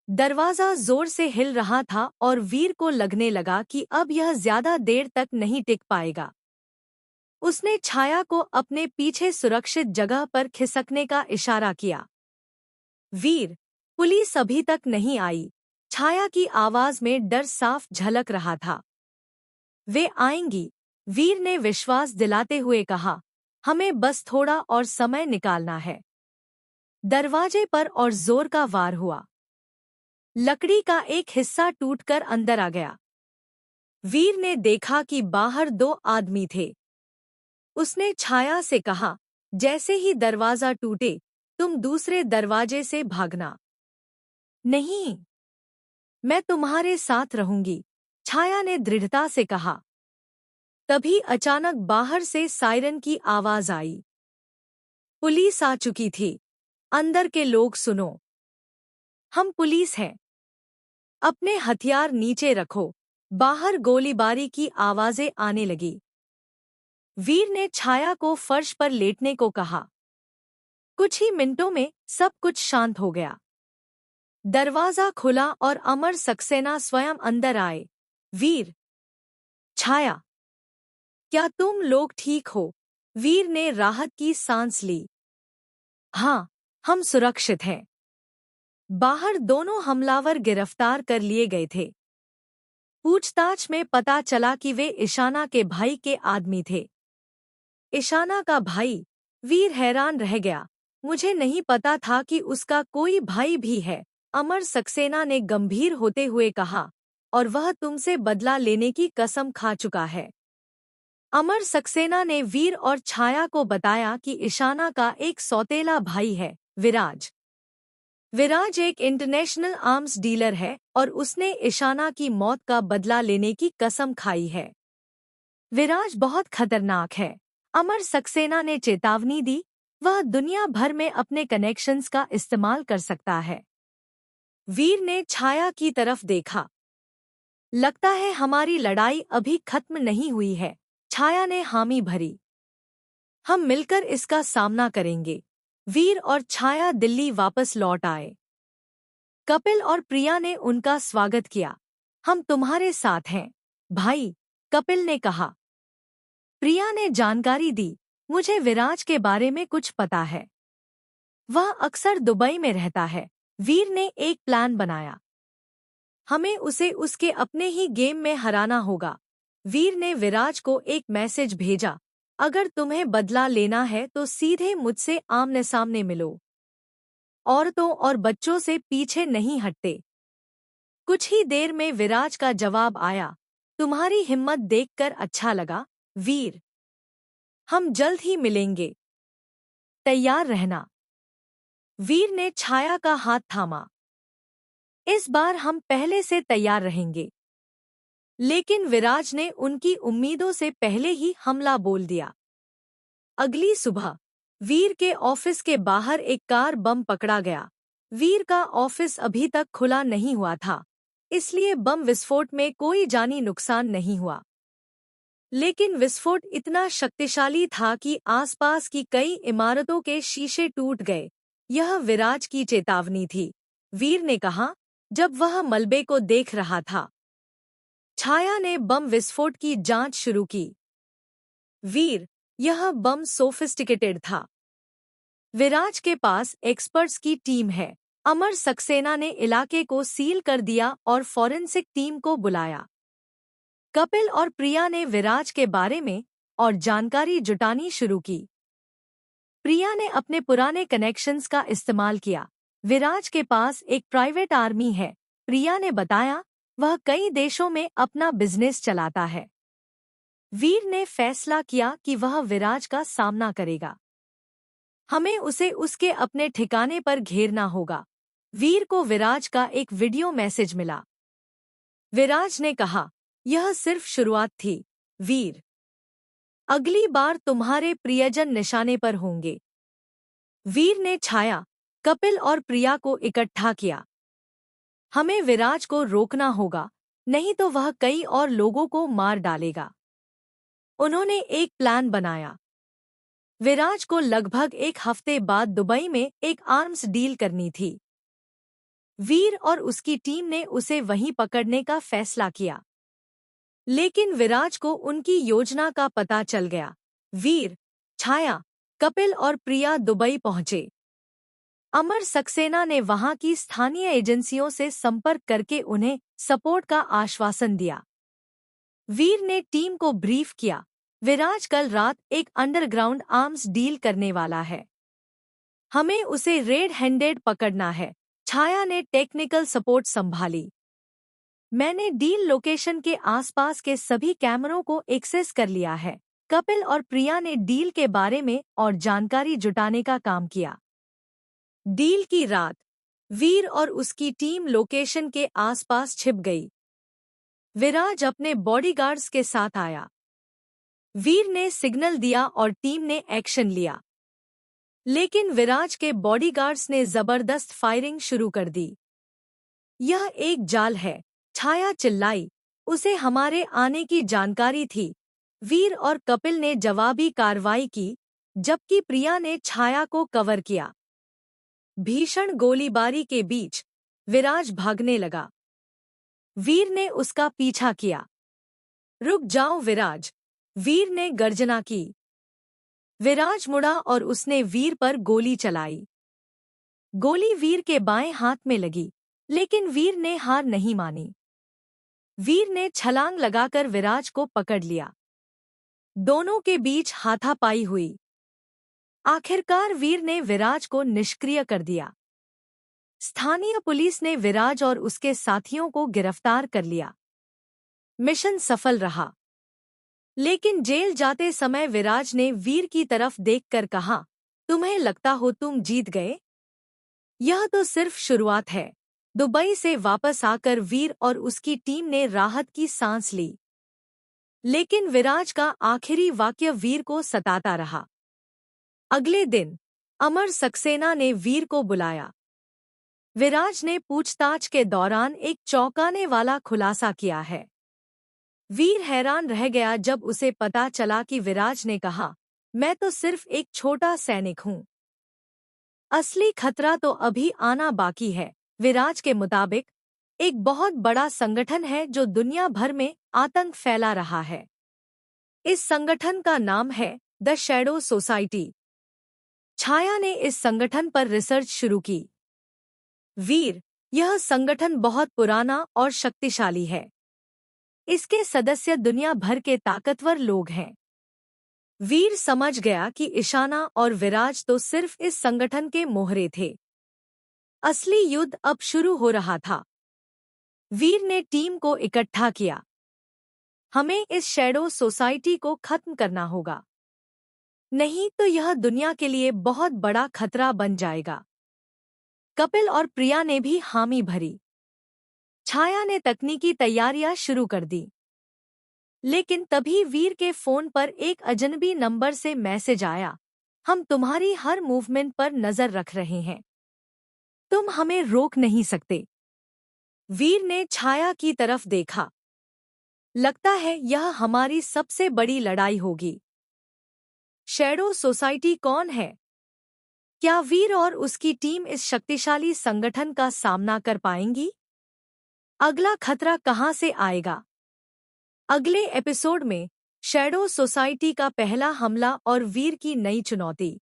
दरवाजा जोर से हिल रहा था और वीर को लगने लगा कि अब यह ज्यादा देर तक नहीं टिक पाएगा। उसने छाया को अपने पीछे सुरक्षित जगह पर खिसकने का इशारा किया। वीर, पुलिस अभी तक नहीं आई। छाया की आवाज में डर साफ झलक रहा था। वे आएंगी, वीर ने विश्वास दिलाते हुए कहा। हमें बस थोड़ा और समय निकालना है। दरवाजे पर और जोर का वार हुआ। लकड़ी का एक हिस्सा टूटकर अंदर आ गया। वीर ने देखा कि बाहर दो आदमी थे। उसने छाया से कहा, जैसे ही दरवाजा टूटे, तुम दूसरे दरवाजे से भागना। नहीं, मैं तुम्हारे साथ रहूंगी, छाया ने दृढ़ता से कहा। तभी अचानक बाहर से सायरन की आवाज आई। पुलिस आ चुकी थी। अंदर के लोग सुनो। हम पुलिस हैं। अपने हथियार नीचे रखो। बाहर गोलीबारी की आवाजें आने लगी। वीर ने छाया को फर्श पर लेटने को कहा। कुछ ही मिनटों में सब कुछ शांत हो गया। दरवाजा खुला और अमर सक्सेना स्वयं अंदर आए। वीर, छाया, क्या तुम लोग ठीक हो? वीर ने राहत की सांस ली। हाँ, हम सुरक्षित हैं। बाहर दोनों हमलावर गिरफ्तार कर लिए गए थे। पूछताछ में पता चला कि वे ईशाना के भाई के आदमी थे। ईशाना का भाई? वीर हैरान रह गया। मुझे नहीं पता था कि उसका कोई भाई भी है, अमर सक्सेना ने गंभीर होते हुए कहा। और वह तुमसे बदला लेने की कसम खा चुका है। अमर सक्सेना ने वीर और छाया को बताया कि ईशाना का एक सौतेला भाई है, विराज। विराज एक इंटरनेशनल आर्म्स डीलर है और उसने ईशाना की मौत का बदला लेने की कसम खाई है। विराज बहुत खतरनाक है, अमर सक्सेना ने चेतावनी दी। वह दुनिया भर में अपने कनेक्शंस का इस्तेमाल कर सकता है। वीर ने छाया की तरफ देखा। लगता है हमारी लड़ाई अभी खत्म नहीं हुई है, छाया ने हामी भरी। हम मिलकर इसका सामना करेंगे। वीर और छाया दिल्ली वापस लौट आए। कपिल और प्रिया ने उनका स्वागत किया। हम तुम्हारे साथ हैं, भाई, कपिल ने कहा। प्रिया ने जानकारी दी। मुझे विराज के बारे में कुछ पता है। वह अक्सर दुबई में रहता है। वीर ने एक प्लान बनाया। हमें उसे उसके अपने ही गेम में हराना होगा। वीर ने विराज को एक मैसेज भेजा। अगर तुम्हें बदला लेना है तो सीधे मुझसे आमने सामने मिलो। औरतों और बच्चों से पीछे नहीं हटते। कुछ ही देर में विराज का जवाब आया। तुम्हारी हिम्मत देखकर अच्छा लगा, वीर। हम जल्द ही मिलेंगे। तैयार रहना। वीर ने छाया का हाथ थामा। इस बार हम पहले से तैयार रहेंगे। लेकिन विराज ने उनकी उम्मीदों से पहले ही हमला बोल दिया। अगली सुबह वीर के ऑफिस के बाहर एक कार बम पकड़ा गया। वीर का ऑफिस अभी तक खुला नहीं हुआ था, इसलिए बम विस्फोट में कोई जानी नुकसान नहीं हुआ। लेकिन विस्फोट इतना शक्तिशाली था कि आसपास की कई इमारतों के शीशे टूट गए। यह विराज की चेतावनी थी, वीर ने कहा जब वह मलबे को देख रहा था। छाया ने बम विस्फोट की जांच शुरू की। वीर, यह बम सोफिस्टिकेटेड था। विराज के पास एक्सपर्ट्स की टीम है। अमर सक्सेना ने इलाके को सील कर दिया और फॉरेंसिक टीम को बुलाया। कपिल और प्रिया ने विराज के बारे में और जानकारी जुटानी शुरू की। प्रिया ने अपने पुराने कनेक्शंस का इस्तेमाल किया। विराज के पास एक प्राइवेट आर्मी है, प्रिया ने बताया। वह कई देशों में अपना बिजनेस चलाता है। वीर ने फैसला किया कि वह विराज का सामना करेगा। हमें उसे उसके अपने ठिकाने पर घेरना होगा। वीर को विराज का एक वीडियो मैसेज मिला। विराज ने कहा, यह सिर्फ शुरुआत थी, वीर। अगली बार तुम्हारे प्रियजन निशाने पर होंगे। वीर ने छाया, कपिल और प्रिया को इकट्ठा किया। हमें विराज को रोकना होगा, नहीं तो वह कई और लोगों को मार डालेगा। उन्होंने एक प्लान बनाया। विराज को लगभग एक हफ्ते बाद दुबई में एक आर्म्स डील करनी थी। वीर और उसकी टीम ने उसे वहीं पकड़ने का फैसला किया। लेकिन विराज को उनकी योजना का पता चल गया। वीर, छाया, कपिल और प्रिया दुबई पहुंचे। अमर सक्सेना ने वहां की स्थानीय एजेंसियों से संपर्क करके उन्हें सपोर्ट का आश्वासन दिया। वीर ने टीम को ब्रीफ किया, विराज कल रात एक अंडरग्राउंड आर्म्स डील करने वाला है। हमें उसे रेड हैंडेड पकड़ना है। छाया ने टेक्निकल सपोर्ट संभाली। मैंने डील लोकेशन के आसपास के सभी कैमरों को एक्सेस कर लिया है। कपिल और प्रिया ने डील के बारे में और जानकारी जुटाने का काम किया। डील की रात वीर और उसकी टीम लोकेशन के आसपास छिप गई। विराज अपने बॉडीगार्ड्स के साथ आया। वीर ने सिग्नल दिया और टीम ने एक्शन लिया। लेकिन विराज के बॉडीगार्ड्स ने जबरदस्त फायरिंग शुरू कर दी। यह एक जाल है, छाया चिल्लाई। उसे हमारे आने की जानकारी थी। वीर और कपिल ने जवाबी कार्रवाई की, जबकि प्रिया ने छाया को कवर किया। भीषण गोलीबारी के बीच विराज भागने लगा। वीर ने उसका पीछा किया। रुक जाओ विराज, वीर ने गर्जना की। विराज मुड़ा और उसने वीर पर गोली चलाई। गोली वीर के बाएं हाथ में लगी, लेकिन वीर ने हार नहीं मानी। वीर ने छलांग लगाकर विराज को पकड़ लिया। दोनों के बीच हाथापाई हुई। आखिरकार वीर ने विराज को निष्क्रिय कर दिया। स्थानीय पुलिस ने विराज और उसके साथियों को गिरफ्तार कर लिया। मिशन सफल रहा। लेकिन जेल जाते समय विराज ने वीर की तरफ देखकर कहा, तुम्हें लगता हो तुम जीत गए? यह तो सिर्फ शुरुआत है। दुबई से वापस आकर वीर और उसकी टीम ने राहत की सांस ली। लेकिन विराज का आखिरी वाक्य वीर को सताता रहा। अगले दिन अमर सक्सेना ने वीर को बुलाया। विराज ने पूछताछ के दौरान एक चौंकाने वाला खुलासा किया है। वीर हैरान रह गया जब उसे पता चला कि विराज ने कहा, मैं तो सिर्फ एक छोटा सैनिक हूं। असली खतरा तो अभी आना बाकी है। विराज के मुताबिक एक बहुत बड़ा संगठन है जो दुनिया भर में आतंक फैला रहा है। इस संगठन का नाम है द शैडो सोसाइटी। छाया ने इस संगठन पर रिसर्च शुरू की। वीर, यह संगठन बहुत पुराना और शक्तिशाली है। इसके सदस्य दुनिया भर के ताकतवर लोग हैं। वीर समझ गया कि ईशाना और विराज तो सिर्फ इस संगठन के मोहरे थे। असली युद्ध अब शुरू हो रहा था। वीर ने टीम को इकट्ठा किया। हमें इस शैडो सोसाइटी को खत्म करना होगा, नहीं तो यह दुनिया के लिए बहुत बड़ा खतरा बन जाएगा। कपिल और प्रिया ने भी हामी भरी। छाया ने तकनीकी तैयारियां शुरू कर दी। लेकिन तभी वीर के फोन पर एक अजनबी नंबर से मैसेज आया, हम तुम्हारी हर मूवमेंट पर नजर रख रहे हैं। तुम हमें रोक नहीं सकते। वीर ने छाया की तरफ देखा। लगता है यह हमारी सबसे बड़ी लड़ाई होगी। शैडो सोसाइटी कौन है? क्या वीर और उसकी टीम इस शक्तिशाली संगठन का सामना कर पाएंगी? अगला खतरा कहां से आएगा? अगले एपिसोड में शैडो सोसाइटी का पहला हमला और वीर की नई चुनौती।